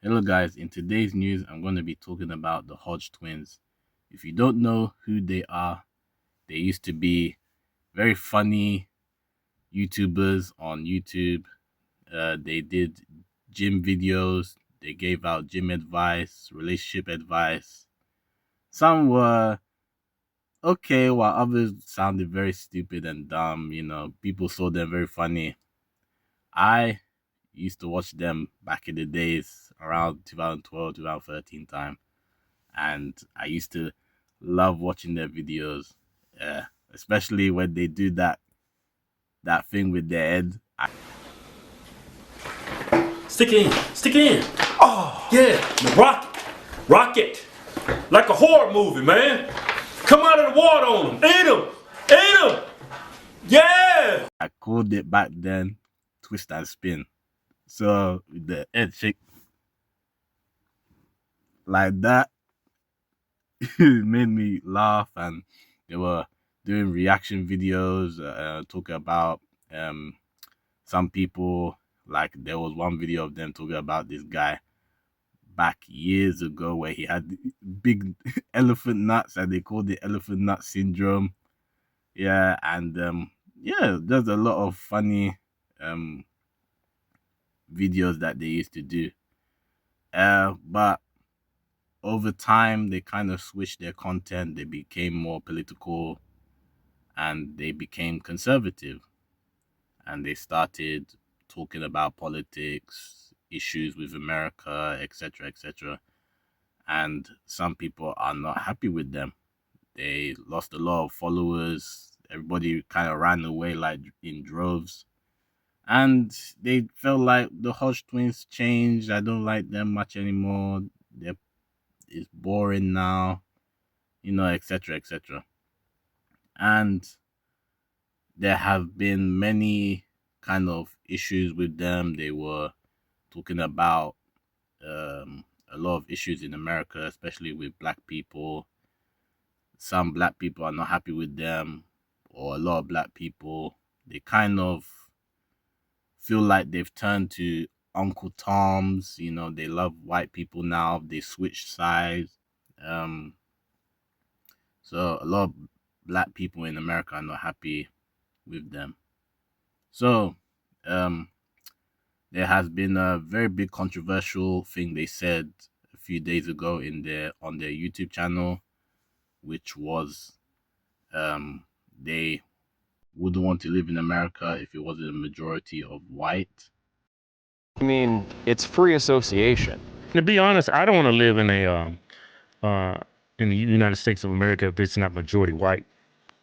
Hello guys, in today's news I'm going to be talking about the Hodge twins. If you don't know who they are, they used to be very funny YouTubers on YouTube. They did gym videos, they gave out gym advice, relationship advice. Some were okay, while others sounded very stupid and dumb. People saw them very funny. I used to watch them back in the days around 2012, 2013 time. And I used to love watching their videos, especially when they do that thing with their head. Stick it in. Stick it in. Oh, yeah. Rock it. Like a horror movie, man. Come out of the water on them. Eat them. Eat them. Yeah. I called it back then twist and spin. So with the head shake like that, it made me laugh. And they were doing reaction videos, talking about um some people. Like there was one video of them talking about this guy back years ago where he had big elephant nuts and they called it elephant nut syndrome. Yeah, and yeah, there's a lot of funny um videos that they used to do. But over time they kind of switched their content. They became more political and they became conservative, and they started talking about politics, issues with America, etc., etc. And some people are not happy with them. They lost a lot of followers. Everybody kind of ran away like in droves. And they felt like the Hodge twins changed. I don't like them much anymore. They're, it's boring now, etc., etc. And there have been many kind of issues with them. They were talking about a lot of issues in America, especially with black people. Some black people are not happy with them, or a lot of black people, they kind of feel like they've turned to Uncle Toms. They love white people now. They switched sides. Um, so a lot of black people in America are not happy with them. So um, there has been a very big controversial thing they said a few days ago on their YouTube channel, which was they wouldn't want to live in America if it wasn't a majority of white. I mean, it's free association. To be honest, I don't want to live uh in the United States of America if it's not majority white.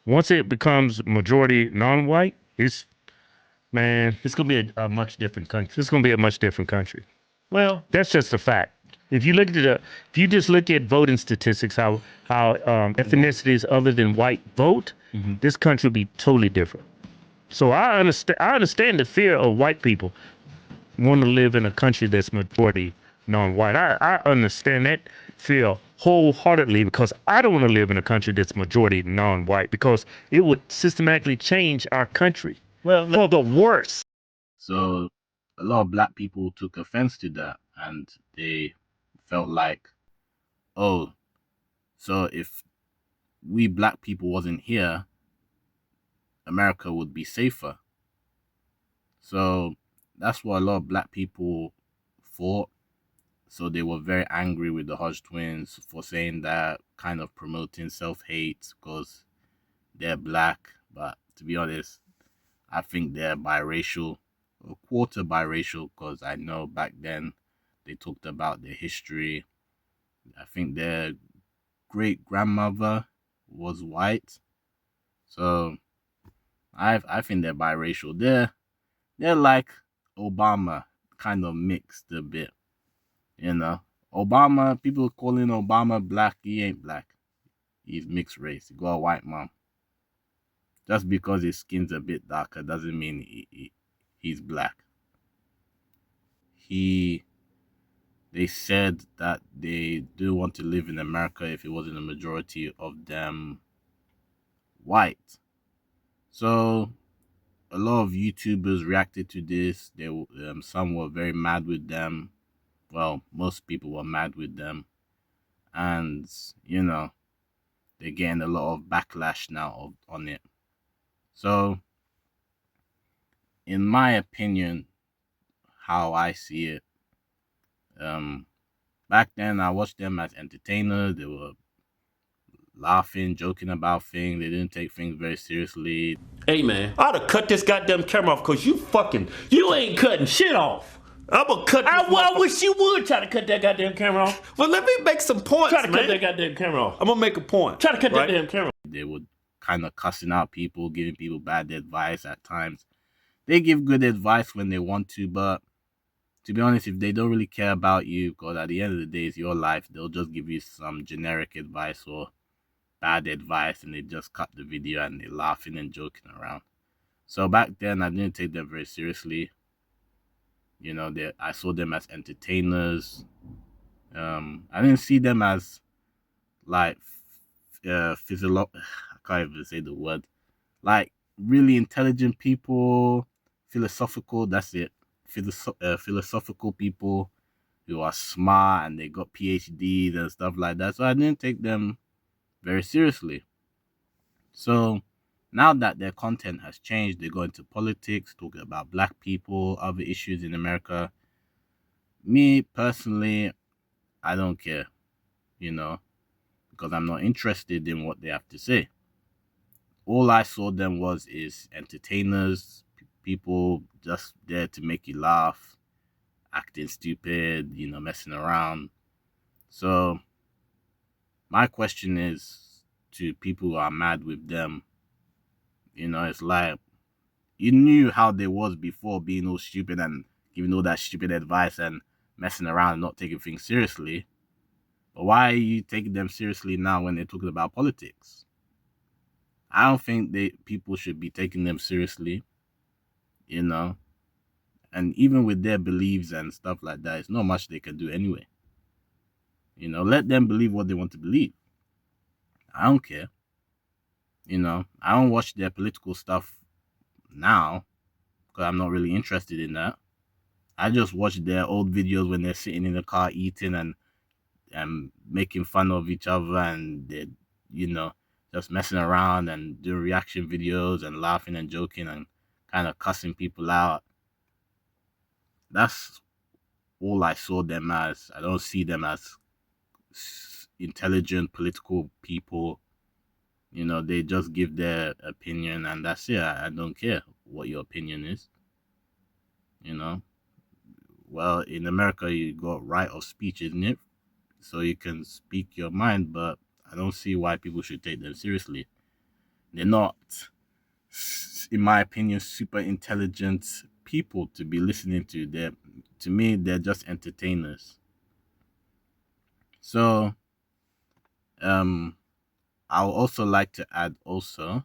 Once it becomes majority non-white, it's gonna be a much different country. It's gonna be a much different country. Well, that's just a fact. If you just look at voting statistics, how ethnicities other than white vote, this country would be totally different. So I understand the fear of white people want to live in a country that's majority non-white. I understand that fear wholeheartedly because I don't want to live in a country that's majority non-white because it would systematically change our country. Well, for the worse. So a lot of black people took offense to that, and they felt like, oh, so if we black people wasn't here, America would be safer. So that's what a lot of black people thought. So they were very angry with the Hodge twins for saying that, kind of promoting self-hate because they're black. But to be honest, I think they're biracial, a quarter biracial, because I know back then they talked about their history. I think their great grandmother was white. So I think they're biracial. They're like Obama, kind of mixed a bit, you know. Obama, people calling Obama black, he ain't black. He's mixed race. He got a white mom. Just because his skin's a bit darker doesn't mean he's black. He They said that they do want to live in America if it wasn't a majority of them white. So a lot of YouTubers reacted to this. Some were very mad with them. well, most people were mad with them, and they're getting a lot of backlash now on it. So, in my opinion, how I see it, um, back then I watched them as entertainers. They were laughing, joking about things. They didn't take things very seriously. Hey man, I oughta cut this goddamn camera off because you ain't cutting shit off. I'm gonna cut this I wish you would try to cut that goddamn camera off. Well, let me make some points, Try to man. cut that goddamn camera off. I'm gonna make a point. Try to cut right? that damn camera. They would kind of cussing out people, giving people bad advice at times. They give good advice when they want to, but to be honest, if they don't really care about you, because at the end of the day, it's your life, they'll just give you some generic advice or bad advice, and they just cut the video and they're laughing and joking around. So back then, I didn't take them very seriously. I saw them as entertainers. I didn't see them as like I can't even say the word. Like really intelligent people, philosophical. That's it. Philosophical people who are smart and they got PhDs and stuff like that. So I didn't take them very seriously. So now that their content has changed, they go into politics, talking about black people, other issues in America. Me personally, I don't care, because I'm not interested in what they have to say. All I saw them is entertainers, people just there to make you laugh, acting stupid, messing around. So my question is to people who are mad with them, it's like you knew how they was before being all stupid and giving all that stupid advice and messing around and not taking things seriously. But why are you taking them seriously now when they're talking about politics? I don't think people should be taking them seriously, you know. And even with their beliefs and stuff like that, it's not much they can do anyway. Let them believe what they want to believe. I don't care. I don't watch their political stuff now because I'm not really interested in that. I just watch their old videos when they're sitting in the car eating and making fun of each other and they're, just messing around and doing reaction videos and laughing and joking and kind of cussing people out. That's all I saw them as. I don't see them as intelligent political people. They just give their opinion and that's it. I don't care what your opinion is. Well, in America, you got right of speech, isn't it? So you can speak your mind, but I don't see why people should take them seriously. They're not, in my opinion, super intelligent people to be listening to. To me, they're just entertainers. So, I would also like to add also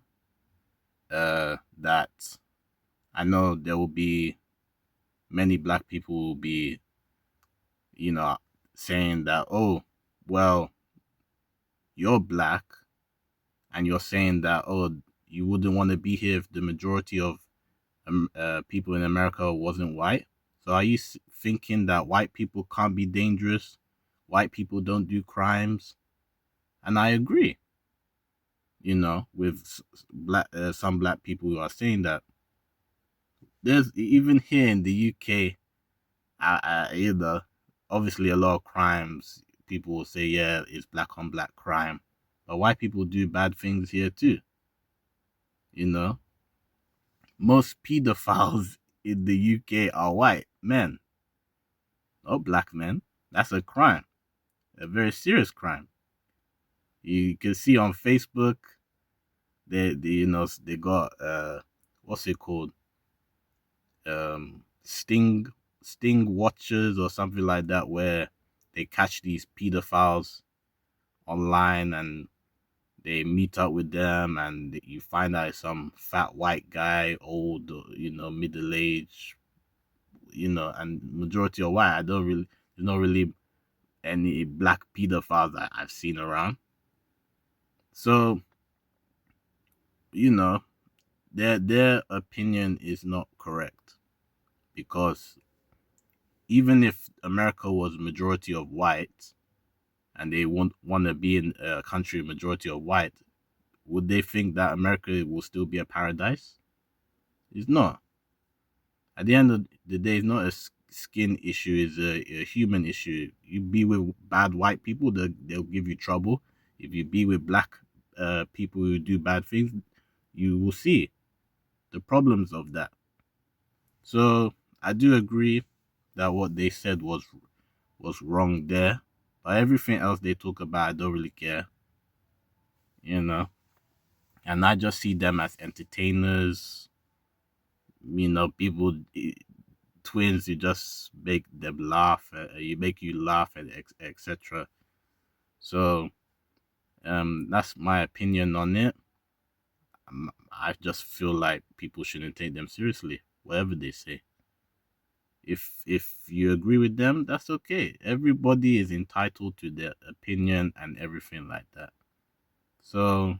that I know there will be many black people will be, saying that, oh, well, you're black and you're saying that, oh, you wouldn't want to be here if the majority of people in America wasn't white. So are you thinking that white people can't be dangerous? White people don't do crimes? And I agree, with some black people who are saying that. There's even here in the UK, obviously a lot of crimes. People will say, yeah, it's black on black crime, but white people do bad things here too. Most pedophiles in the UK are white men, not black men. That's a crime, a very serious crime. You can see on Facebook, they got what's it called, sting watchers or something like that, where they catch these pedophiles online and they meet up with them and you find out some fat white guy, old, middle age, and majority are white. There's not really any black pedophiles that I've seen around. So, their opinion is not correct because even if America was majority of white and they want to be in a country majority of white, would they think that America will still be a paradise? It's not. At the end of the day, it's not a skin issue, it's a human issue. You be with bad white people, they'll give you trouble. If you be with black people who do bad things, you will see the problems of that. So I do agree that what they said was wrong there. But everything else they talk about, I don't really care, you know. And I just see them as entertainers, people, twins. You just make them laugh, you make you laugh, and etc. So, that's my opinion on it. I just feel like people shouldn't take them seriously, whatever they say. If you agree with them, that's okay. Everybody is entitled to their opinion and everything like that. So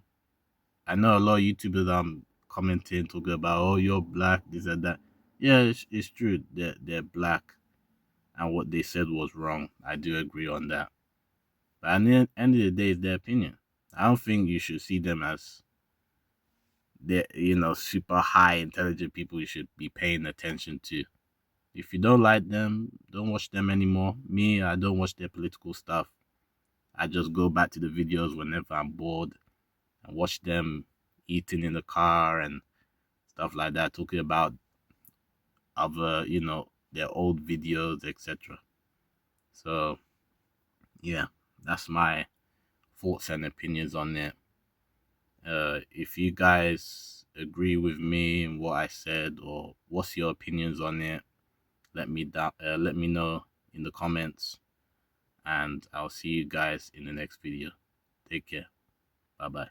I know a lot of YouTubers commenting, talking about, oh, you're black, this and that. Yeah, it's true. They're black, and what they said was wrong. I do agree on that. But at the end of the day, it's their opinion. I don't think you should see them as super high intelligent people you should be paying attention to. If you don't like them, don't watch them anymore. Me, I don't watch their political stuff. I just go back to the videos whenever I'm bored and watch them eating in the car and stuff like that, talking about other, their old videos, etc. So, yeah, that's my thoughts and opinions on it. If you guys agree with me and what I said, or what's your opinions on it, let me know in the comments, and I'll see you guys in the next video. Take care. Bye bye.